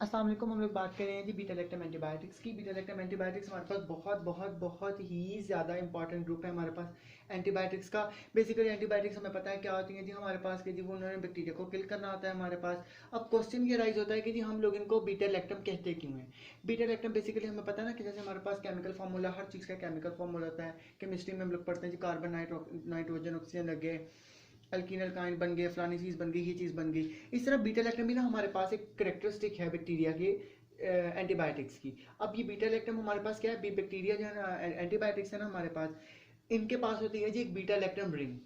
अस्सलाम वालेकुम। हम लोग बात कर रहे हैं जी बीटा लैक्टम एंटीबायोटिक्स की। बीटा लैक्टम एंटीबायोटिक्स हमारे पास बहुत ही ज़्यादा इंपॉर्टेंट ग्रुप है हमारे पास एंटीबायोटिक्स का। बेसिकली एंटीबायोटिक्स हमें पता है क्या होती है जी, हमारे पास कि जी वो उन्होंने बैक्टीरिया को किल करना होता है हमारे पास। अब क्वेश्चन ये राइज होता है कि जी हम लोग इनको बीटा लैक्टम कहते क्यों हैं। बीटा लैक्टम बेसिकली हमें पता है ना कि जैसे हमारे पास केमिकल फार्मूला, हर चीज़ का केमिकल फार्मूला होता है। केमिस्ट्री में हम लोग पढ़ते हैं जी, कार्बन नाइट्रोजन ऑक्सीजन लग गए, अल्कीन अल्काइन बन गए, फलानी चीज़ बन गई, ये चीज़ बन गई। इस तरह बीटा लैक्टम भी ना हमारे पास एक करेक्टरिस्टिक है बैक्टीरिया के एंटीबायोटिक्स की। अब ये बीटा लैक्टम हमारे पास क्या है, बैक्टीरिया जो है ना, एंटीबायोटिक्स है ना हमारे पास, इनके पास होती है जी एक beta lactam ring.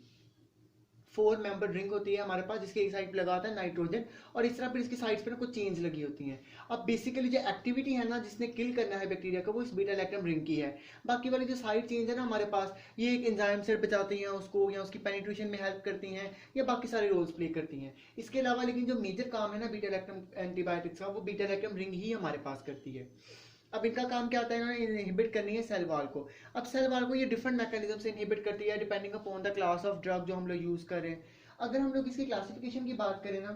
4 member ring होती है हमारे पास, जिसके एक साइड पे लगा होता है नाइट्रोजन, और इस तरह फिर इसकी साइड्स पे ना कुछ चेंज लगी होती हैं। अब बेसिकली जो एक्टिविटी है ना जिसने किल करना है बैक्टीरिया को, वो इस बीटा लैक्टम रिंग की है। बाकी वाली जो साइड चेंज है ना हमारे पास, ये एक एंजाइम से बचाती हैं उसको, या उसकी पेनिट्रेशन में हेल्प करती हैं, या बाकी सारे रोल्स प्ले करती हैं। इसके अलावा लेकिन जो मेजर काम है ना बीटा लैक्टम एंटीबायोटिक्स का, वो बीटा लैक्टम रिंग ही हमारे पास करती है। अब इनका काम क्या होता है ना, इनहिबिट करनी है सेल वॉल को। अब सेल वॉल को ये डिफरेंट मैकेनिज्म से इनहिबिट करती है depending upon the class of drug जो हम लोग यूज कर रहे हैं। अगर हम लोग इसकी क्लासिफिकेशन की बात करें ना,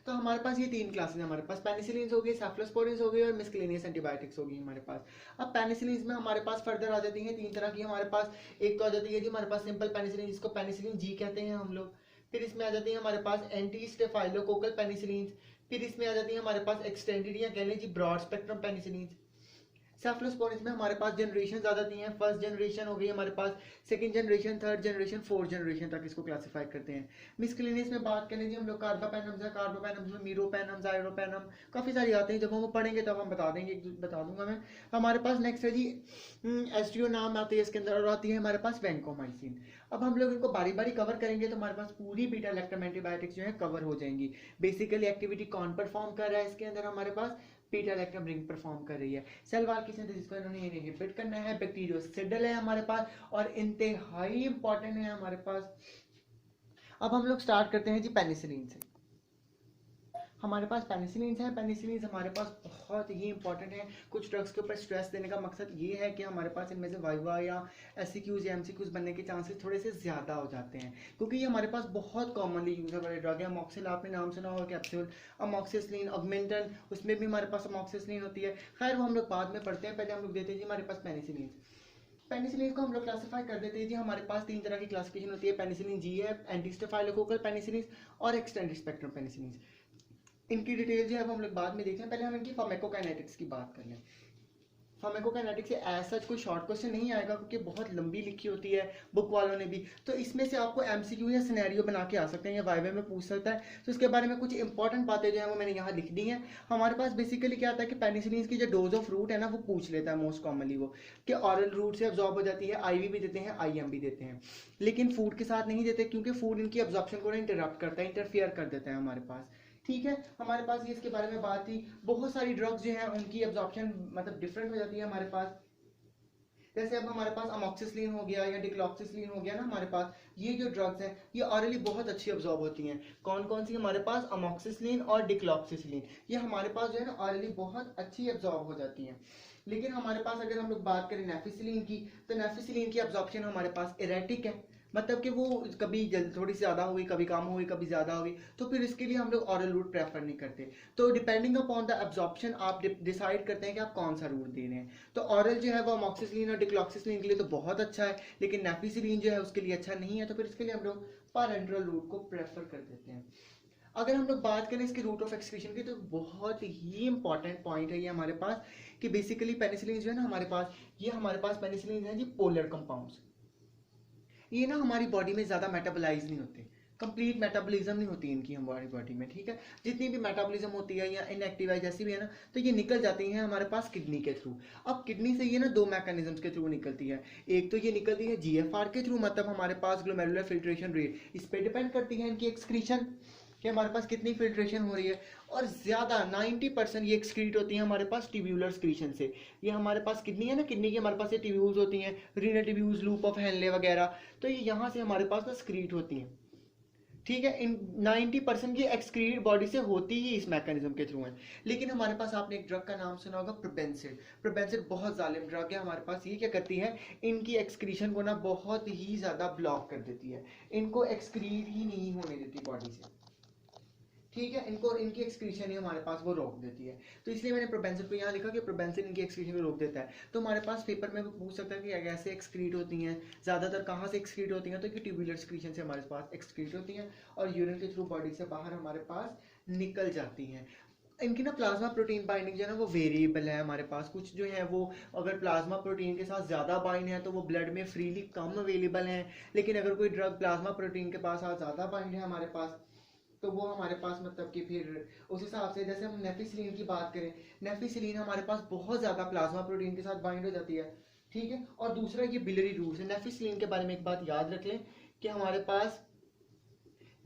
तो हमारे पास ये 3 क्लासेस हैं हमारे पास, पेनिसिलिन हो गई, सेफलोस्पोरिन हो गई, और मिसक्लेनियस एंटीबायोटिक्स होगी हमारे पास। अब पेनिसिलिन में हमारे पास फर्दर आ जाती हैं 3 तरह की हमारे पास। एक तो आ जाती है जी हमारे पास सिंपल पेनिसिलिन, जिसको पेनिसिलिन जी कहते हैं हम लोग। फिर इसमें आ जाती है हमारे पास एंटी स्टेफाइलोकोकल पेनिसिलिन। फिर इसमें आ जाती है हमारे पास एक्सटेंडेड या कह लें जी ब्रॉड स्पेक्ट्रम पेनिसिलिन। सेफलोस्पोरिन में हमारे पास जनरेशन ज़्यादा दी हैं। फर्स्ट जनरेशन हो गई हमारे पास, second generation, third generation, fourth generation तक इसको क्लासिफाई करते हैं। मिसक्लेनियस में बात करें जी हम लोग, कार्बापेनम्स है, कार्बापेनम्स में मीरोपेनम्स, आयरोपेनम, काफ़ी सारी आते हैं। जब हम वो पढ़ेंगे तब हम बता देंगे, बता दूंगा मैं। हमारे पास नेक्स्ट है जी एस्ट्रियो नाम आती है इसके अंदर, और आती है हमारे पास वैंकोमाइसिन। अब हम लोग इनको बारी बारी कवर करेंगे तो हमारे पास पूरी बीटा लैक्टम एंटीबायोटिक्स जो है कवर हो जाएंगी। बेसिकली एक्टिविटी कौन परफॉर्म कर रहा है इसके अंदर, हमारे पास बीटा लैक्टम रिंग परफॉर्म कर रही है। सेल वॉल की सिंथेसिस को इन्होंने इनहिबिट करना है। बैक्टीरियोसिडल है हमारे पास, और इंतहाई इंपॉर्टेंट है हमारे पास। अब हम लोग स्टार्ट करते हैं जी पेनिसिलिन से। हमारे पास पेनिसिलिन है। पेनिसिलिन हमारे पास बहुत ही इंपॉर्टेंट है। कुछ ड्रग्स के ऊपर स्ट्रेस देने का मकसद ये है कि हमारे पास इनमें से वाइवा या एससीक्यूज या एमसीक्यूज बनने के चांसेस थोड़े से ज़्यादा हो जाते हैं, क्योंकि ये हमारे पास बहुत कॉमनली यूज वाले ड्रग है। अमॉक्सिल आपने नाम सुना होगा, कैप्सूल, अमॉक्सिसिलिन, ऑगमेंटन, उसमें भी हमारे पास अमॉक्सिसिलिन होती है। खैर वो हम लोग बाद में पढ़ते हैं, पहले हम लोग देते हैं जी हमारे पास पेनिसिलिन। पेनिसिलिन को हम लोग क्लासिफाई कर देते हैं जी, हमारे पास 3 तरह की क्लासिफिकेशन होती है। पेनिसिलिन जी है, एंटीस्टेफाइलोकोकल पेनिसिलिन, और एक्सटेंडेड स्पेक्ट्रम पेनिसिलिन। इनकी डिटेल जो है वो हम लोग बाद में देखें, पहले हम इनकी फार्माकोकाइनेटिक्स की बात कर लें। फार्माकोकाइनेटिक्स से ऐसा कोई शॉर्ट क्वेश्चन नहीं आएगा, क्योंकि बहुत लंबी लिखी होती है बुक वालों ने भी। तो इसमें से आपको एमसीक्यू या सिनेरियो बना के आ सकते हैं, या वाइवे में पूछ सकता है। तो इसके बारे में कुछ इंपॉर्टेंट बातें जो है वो मैंने यहाँ लिख दी हैं। हमारे पास बेसिकली क्या आता है कि पेनिसिलिन की जो डोज ऑफ रूट है ना, वो पूछ लेता है मोस्ट कॉमनली वो, कि ऑरल रूट से अब्जॉर्ब हो जाती है, आईवी भी देते हैं, आईएम भी देते हैं, लेकिन फूड के साथ नहीं देते, क्योंकि फूड इनकी अब्जॉर्प्शन को इंटरप्ट करता है, इंटरफियर कर देता है हमारे पास। ठीक है, हमारे पास ये इसके बारे में बात थी। बहुत सारी ड्रग्स जो हैं उनकी अब्जॉर्प्शन मतलब डिफरेंट हो जाती है हमारे पास। जैसे अब हमारे पास अमॉक्सिसिलिन हो गया या डिक्लॉक्सिसिलिन हो गया ना हमारे पास, ये जो ड्रग्स हैं ये ऑरली बहुत अच्छी अब्जॉर्ब होती हैं। कौन कौन सी हमारे पास, अमॉक्सिसिलिन और डिक्लॉक्सिसिलिन, ये हमारे पास जो है ना ऑरली बहुत अच्छी अब्जॉर्ब हो जाती हैं। लेकिन हमारे पास अगर हम लोग बात करें नेफिसिलिन की, तो नेफिसिलिन की अब्जॉर्प्शन हमारे पास इरेटिक है, मतलब कि वो कभी थोड़ी सी ज़्यादा होगी, कभी कम होगी, कभी ज़्यादा होगी, तो फिर इसके लिए हम लोग ऑरल रूट प्रेफर नहीं करते। तो डिपेंडिंग अपॉन द एब्जॉर्प्शन आप डिसाइड करते हैं कि आप कौन सा रूट दे रहे हैं। तो ऑरल जो है वो अमॉक्सिसिलिन और डिक्लॉक्सिसिलिन के लिए तो बहुत अच्छा है, लेकिन नेफिसिलिन जो है उसके लिए अच्छा नहीं है, तो फिर इसके लिए हम लोग पैरेंटरल रूट को प्रेफर कर देते हैं। अगर हम लोग बात करें इसके रूट ऑफ एक्सक्रीशन की, तो बहुत ही इंपॉर्टेंट पॉइंट है ये हमारे पास, कि बेसिकली पेनिसिलिन जो है ना हमारे पास, ये हमारे पास पेनिसिलिन है जी पोलर कंपाउंड्स। ये ना हमारी बॉडी में ज़्यादा मेटाबोलाइज नहीं होते, कंप्लीट मेटाबॉलिज्म नहीं होती इनकी हमारी बॉडी में। ठीक है, जितनी भी मेटाबॉलिज्म होती है या इनएक्टिव है जैसी भी है ना, तो ये निकल जाती हैं हमारे पास किडनी के थ्रू। अब किडनी से ये ना 2 मैकेनिज्म्स के थ्रू निकलती है। एक तो ये निकलती है जीएफआर के थ्रू, मतलब हमारे पास ग्लोमेरुलर फिल्ट्रेशन रेट, इस पर डिपेंड करती है इनकी एक्सक्रीशन, कि हमारे पास कितनी फिल्ट्रेशन हो रही है। और ज़्यादा 90% ये एक्सक्रीट होती है हमारे पास ट्यूब्यूलर स्क्रीशन से। ये हमारे पास किडनी है ना, किडनी की हमारे पास ये ट्यूब्यूल्स होती हैं, renal tubules, loop of Henle वगैरह, तो ये यहाँ से हमारे पास ना स्क्रीट होती हैं। ठीक है, इन 90% ये एक्सक्रीट बॉडी से होती ही इस मैकेनिज्म के थ्रू है। लेकिन हमारे पास आपने एक ड्रग का नाम सुना होगा, प्रोबेंसिड। प्रोबेंसिड बहुत जालिम ड्रग है हमारे पास। ये क्या करती है, इनकी एक्सक्रीशन को ना बहुत ही ज़्यादा ब्लॉक कर देती है, इनको एक्सक्रीट ही नहीं होने देती बॉडी से। ठीक है, इनको इनकी एक्सक्रीशन ही हमारे पास वो रोक देती है। तो इसलिए मैंने प्रोबेंसिन को यहाँ लिखा कि प्रोबेंसिन इनकी एक्सक्रीशन को रोक देता है। तो हमारे पास पेपर में पूछ सकता है कि कैसे एक्सक्रीट होती हैं, ज़्यादातर कहाँ से एक्सक्रीट होती हैं, तो कि ट्यूबुलर एक्सक्रीशन से हमारे पास एक्सक्रीट होती हैं और यूरिन के थ्रू बॉडी से बाहर हमारे पास निकल जाती हैं। इनकी ना प्लाज्मा प्रोटीन बाइंडिंग जो है ना वो वेरिएबल है हमारे पास। कुछ जो है वो अगर प्लाज्मा प्रोटीन के साथ ज़्यादा बाइंड है तो वो ब्लड में फ्रीली कम अवेलेबल हैं, लेकिन अगर कोई ड्रग प्लाज्मा प्रोटीन के पास ज़्यादा बाइंड है हमारे पास तो वो हमारे पास मतलब कि फिर उस हिसाब से, जैसे हम नेफिसिलीन की बात करें, नेफिसिलीन हमारे पास बहुत ज़्यादा प्लाज्मा प्रोटीन के साथ बाइंड हो जाती है। ठीक है, और दूसरा ये बिलरी रूट है। नेफिसिलीन के बारे में एक बात याद रख लें कि हमारे पास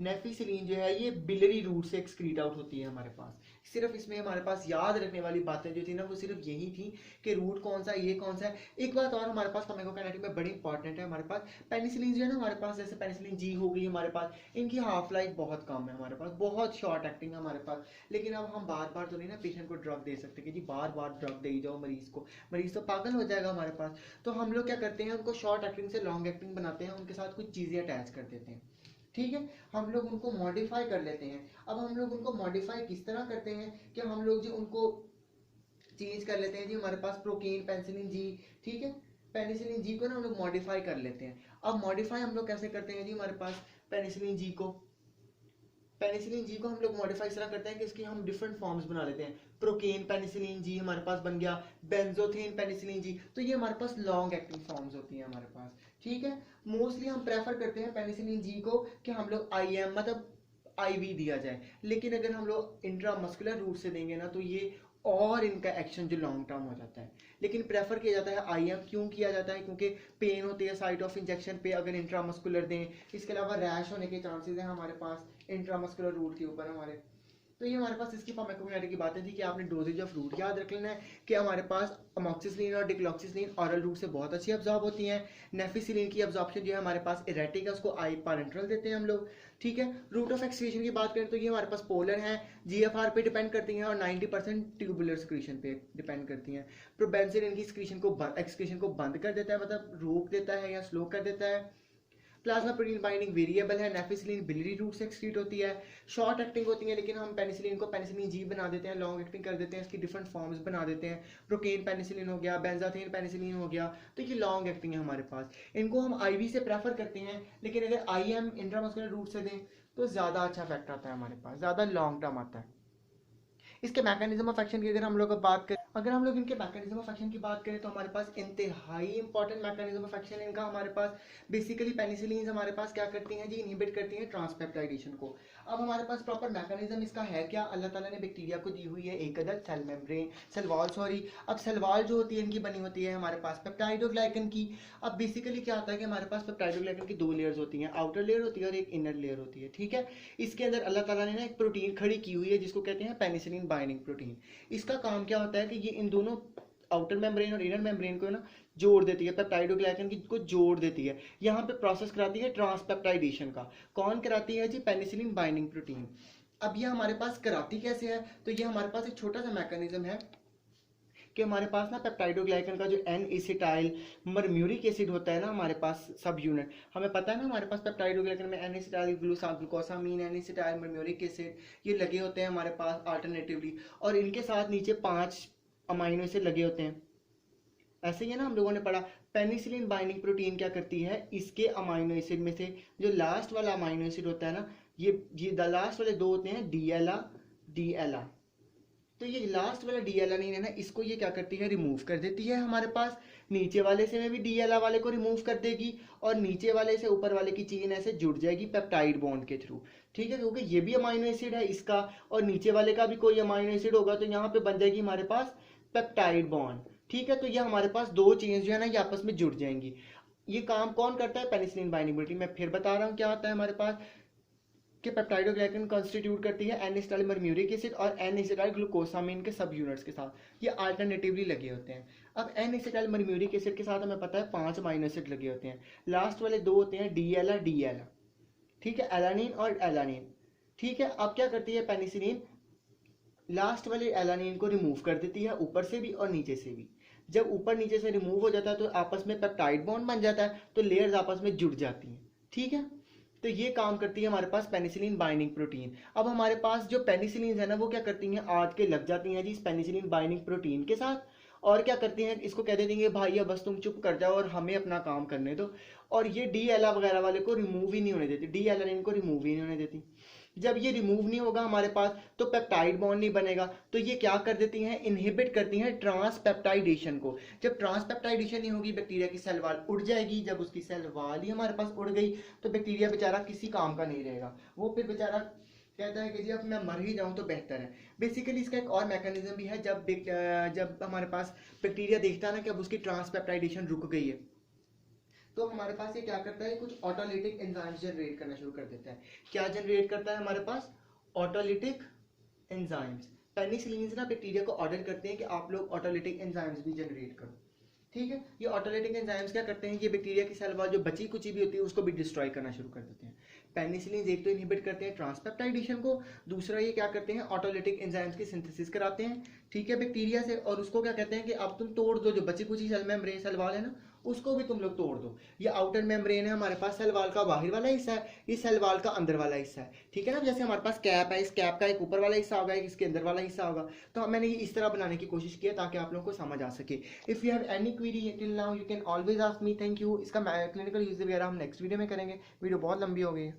नेफिसिलीन जो है ये बिलरी रूट से एक्सक्रीट आउट होती है हमारे पास। सिर्फ इसमें हमारे पास याद रखने वाली बातें जो थी ना वो सिर्फ यही थी कि रूट कौन सा है, ये कौन सा है। एक बात और हमारे पास फार्माकोकाइनेटिक में बड़ी इंपॉर्टेंट है, हमारे पास पेनिसिलिन जो है ना हमारे पास, जैसे पेनिसिलिन जी हो गई हमारे पास, इनकी हाफ लाइफ बहुत कम है हमारे पास, बहुत शॉर्ट एक्टिंग है हमारे पास। लेकिन अब हम बार बार तो नहीं ना पेशेंट को ड्रग दे सकते कि जी बार बार ड्रग दे जाओ मरीज को, मरीज तो पागल हो जाएगा हमारे पास। तो हम लोग क्या करते हैं, उनको शॉर्ट एक्टिंग से लॉन्ग एक्टिंग बनाते हैं, उनके साथ कुछ चीज़ें अटैच कर देते हैं। ठीक है, हम लोग उनको मॉडिफाई कर लेते हैं। अब हम लोग उनको मॉडिफाई किस तरह करते हैं कि हम लोग जो उनको चेंज कर लेते हैं जी, हमारे पास प्रोकेन पेनिसिलिन जी, ठीक है, पेनिसिलिन जी को ना हम लोग मॉडिफाई कर लेते हैं। अब मॉडिफाई हम लोग कैसे करते हैं जी, हमारे पास पेनिसिलिन जी को हम लोग मॉडिफाई इस तरह करते हैं कि इसकी हम डिफरेंट फॉर्म्स बना लेते हैं। प्रोकेन पेनिसिलिन जी हमारे पास बन गया, बेंजोथेन पेनिसिलिन जी, तो ये हमारे पास लॉन्ग एक्टिंग फॉर्म्स होती हैं हमारे पास। ठीक है, मोस्टली हम प्रेफर करते हैं पेनिसिलिन जी को कि हम लोग आईएम मतलब आईवी दिया जाए, लेकिन अगर हम लोग इंट्रामस्कुलर रूट से देंगे ना तो ये और इनका एक्शन जो लॉन्ग टर्म हो जाता है। लेकिन प्रेफर किया जाता है आईएम, क्यों किया जाता है, क्योंकि पेन होती है साइट ऑफ इंजेक्शन पे अगर इंट्रामस्कुलर दें। इसके अलावा रैश होने के चांसेस हैं हमारे पास इंट्रामस्कुलर रूट के ऊपर हमारे। तो ये हमारे पास इसकी फार्माकोकाइनेटिक की बातें थी कि आपने डोजेज ऑफ रूट याद रख लेना है कि हमारे पास अमोक्सिसिलिन और डिक्लॉक्सिसिलिन ऑरल रूट से बहुत अच्छी अब्जॉर्ब होती हैं। नेफिसिलिन की अब्जॉर्प्शन जो है हमारे पास इरेटिक है, उसको आई पारेंट्रल देते हैं हम लोग। ठीक है, रूट ऑफ एक्सक्रीशन की बात करें तो ये हमारे पास पोलर हैं, जीएफआर पे डिपेंड करती हैं और 90% ट्यूबुलर एक्सक्रीशन पे डिपेंड करती हैं। प्रोबेंसिन इनकी एक्सक्रीशन को बंद कर देता है, मतलब रोक देता है या स्लो कर देता है। प्लाज्मा प्रोटीन बाइंडिंग वेरिएबल है, नेफिसिलिन बिलियरी रूट से एक्सक्रीट होती है, शॉर्ट एक्टिंग होती है, लेकिन हम पेनिसिलिन को पेनिसिलिन जी बना देते हैं, लॉन्ग एक्टिंग कर देते हैं, इसकी डिफरेंट फॉर्म्स बना देते हैं। प्रोकेन पेनिसिलिन हो गया, बेंजाथेन पेनिसिलिन हो गया, तो ये लॉन्ग एक्टिंग है हमारे पास। इनको हम आईवी से प्रेफर करते हैं, लेकिन अगर आईएम इंट्रामस्कुलर रूट से दें तो ज़्यादा अच्छा इफेक्ट आता है हमारे पास, ज़्यादा लॉन्ग टर्म आता है। इसके मैकेनिज्म ऑफ एक्शन की अगर हम लोग बात करें, अगर हम लोग इनके मैकेनिज्म ऑफ एक्शन की बात करें तो हमारे पास इंतहाई इंपॉर्टेंट मैकेनिज्म ऑफ एक्शन इनका हमारे पास बेसिकली पेनिसिलिन हमारे पास क्या करती हैं जी, इनहिबिट करती हैं ट्रांसपेप्टाइडेशन को। अब हमारे पास प्रॉपर मैकेनिज्म इसका है क्या, अल्लाह ताला ने बैक्टीरिया को दी हुई है एक अदद cell membrane, cell wall sorry. अब सेल वॉल जो होती है इनकी बनी होती है हमारे पास पेप्टाइडोग्लाइकन की। अब बेसिकली क्या होता है कि हमारे पास पेप्टाइडोग्लाइकन की दो लेयर्स होती हैं, आउटर लेयर होती है और एक इनर लेयर होती है। ठीक है, इसके अंदर अल्लाह ताला ने ना एक प्रोटीन खड़ी की हुई है जिसको कहते हैं पेनिसिलिन बाइंडिंग प्रोटीन। इसका काम क्या होता है कि ये इन दोनों आउटर मेम्ब्रेन और इनर मेम्ब्रेन को ना जोड़ देती है, पेप्टाइडोग्लाइकन को जोड़ देती है, यहाँ पे प्रोसेस कराती है ट्रांसपेप्टाइडेशन का। कौन कराती है जी, पेनिसिलिन बाइंडिंग प्रोटीन। अब ये हमारे पास कराती कैसे है, तो ये हमारे पास एक छोटा सा मैकेनिज्म है कि हमारे पास ना पेप्टाइडोग्लाइकन का जो एन एसिटाइल मरम्यूरिक एसिड होता है ना हमारे पास सब यूनिट, हमें पता है ना हमारे पास पेप्टाइडोग्लाइकन में N acetyl glucosamine, N acetyl muramic acid ये लगे होते हैं हमारे पास अल्टरनेटिवली, और इनके साथ नीचे 5 अमाइनो एसिड लगे होते हैं। ऐसे ही है ना, हम लोगों ने पढ़ा पेनिसिलिन बाइंडिंग प्रोटीन क्या करती है, इसके अमाइनो एसिड में से जो लास्ट वाला अमाइनो एसिड होता है ना, ये लास्ट वाले दो होते हैं डीएलआ। तो ये लास्ट वाला डीएलानिन है ना, इसको ये क्या करती है, रिमूव कर देती है हमारे पास। नीचे वाले से में भी डीएलआ वाले को रिमूव कर देगी और नीचे वाले से ऊपर वाले की चेन ऐसे जुड़ जाएगी पेप्टाइड बॉन्ड के थ्रू। ठीक है, क्योंकि ये भी अमाइनो एसिड है इसका और नीचे वाले का भी कोई अमाइनो एसिड होगा तो यहाँ पे बन जाएगी हमारे पास पेप्टाइड बॉन्ड। ठीक है, तो ये हमारे पास दो चेन्स जो है ना ये आपस में जुड़ जाएंगी। ये काम कौन करता है, पेनिसिलिन बाइंडिंग प्रोटीन। मैं फिर बता रहा हूँ क्या होता है हमारे पास कि पेप्टाइडोग्लाइकन कॉन्स्टिट्यूट करती है एन एसिटाइल मरम्यूरिक एसिड और एन एसिटाइल ग्लूकोसामीन के सब यूनिट्स के साथ, ये अल्टरनेटिवली लगे होते हैं। अब एन एसिटाइल मरम्यूरिक एसिड के साथ हमें पता है 5 अमाइनो एसिड लगे होते हैं, लास्ट वाले दो होते हैं डीएलआ। ठीक है, एलानिन और एलानिन। ठीक है, अब क्या करती है पेनिसिलिन, लास्ट वाले एलानिन को रिमूव कर देती है ऊपर से भी और नीचे से भी। जब ऊपर नीचे से रिमूव हो जाता है तो आपस में पेप्टाइड बॉन्ड बन जाता है, तो लेयर्स आपस में जुड़ जाती हैं। ठीक है, तो ये काम करती है हमारे पास पेनिसिलिन बाइंडिंग प्रोटीन। अब हमारे पास जो पेनिसिलिन है ना वो क्या करती हैं, आद के लग जाती हैं जी इस पेनिसिलिन बाइंडिंग प्रोटीन के साथ, और क्या करती हैं, इसको कह देती हैं भाई अब बस तुम चुप कर जाओ और हमें अपना काम करने दो। और ये डी एल वगैरह वाले को रिमूव ही नहीं होने देती, डी एल को रिमूव ही नहीं होने देती। जब ये रिमूव नहीं होगा हमारे पास तो पेप्टाइड बॉन्ड नहीं बनेगा, तो ये क्या कर देती हैं, इनहिबिट करती हैं ट्रांसपेप्टाइडेशन को। जब ट्रांसपेप्टाइडेशन नहीं होगी बैक्टीरिया की सेल वाल उड़ जाएगी, जब उसकी सेल वाल ही हमारे पास उड़ गई तो बैक्टीरिया बेचारा किसी काम का नहीं रहेगा, वो फिर बेचारा कहता है कि जी अब मैं मर ही जाऊं तो बेहतर है। बेसिकली इसका एक और मैकेनिज्म भी है, जब हमारे पास बैक्टीरिया देखता है ना कि अब उसकी ट्रांसपेप्टाइडेशन रुक गई है, तो हमारे पास ये क्या करता है, कुछ ऑटोलिटिक एंजाइम्स जनरेट करना शुरू कर देता है। क्या जनरेट करता है हमारे पास, ऑटोलिटिक एंजाइम्स। पेनिसिलिन ना बैक्टीरिया को ऑर्डर करते हैं कि आप लोग ऑटोलिटिक एंजाइम्स भी जनरेट करो, ठीक है। ये ऑटोलिटिक एंजाइम्स क्या करते हैं, ये बैक्टीरिया की सेल वॉल जो बची कुची भी होती है उसको भी डिस्ट्रॉय करना शुरू कर देते हैं। पेनिसिलिन एक तो इनहिबिट करते हैं ट्रांसपेप्टाइडेशन को, दूसरा ये क्या करते हैं, ऑटोलिटिक एंजाइम्स की सिंथेसिस कराते हैं, ठीक है, बैक्टीरिया से, और उसको क्या कहते हैं कि अब तुम तोड़ दो, जो बची कुची सेल मेम्ब्रेन सेल वॉल है ना उसको भी तुम लोग तोड़ दो। ये आउटर मेम्ब्रेन है हमारे पास, सेल वॉल का बाहर वाला हिस्सा है, ये सेल वॉल का अंदर वाला हिस्सा है, ठीक है ना। जैसे हमारे पास कैप है, इस कैप का एक ऊपर वाला हिस्सा होगा, एक इसके अंदर वाला हिस्सा होगा। तो मैंने ये इस तरह बनाने की कोशिश की है ताकि आप लोगों को समझ आ सके। If you have any query till now you can always ask me. Thank you. इसका क्लिनिकल यूज वगैरह हम नेक्स्ट वीडियो में करेंगे, वीडियो बहुत लंबी हो गई है।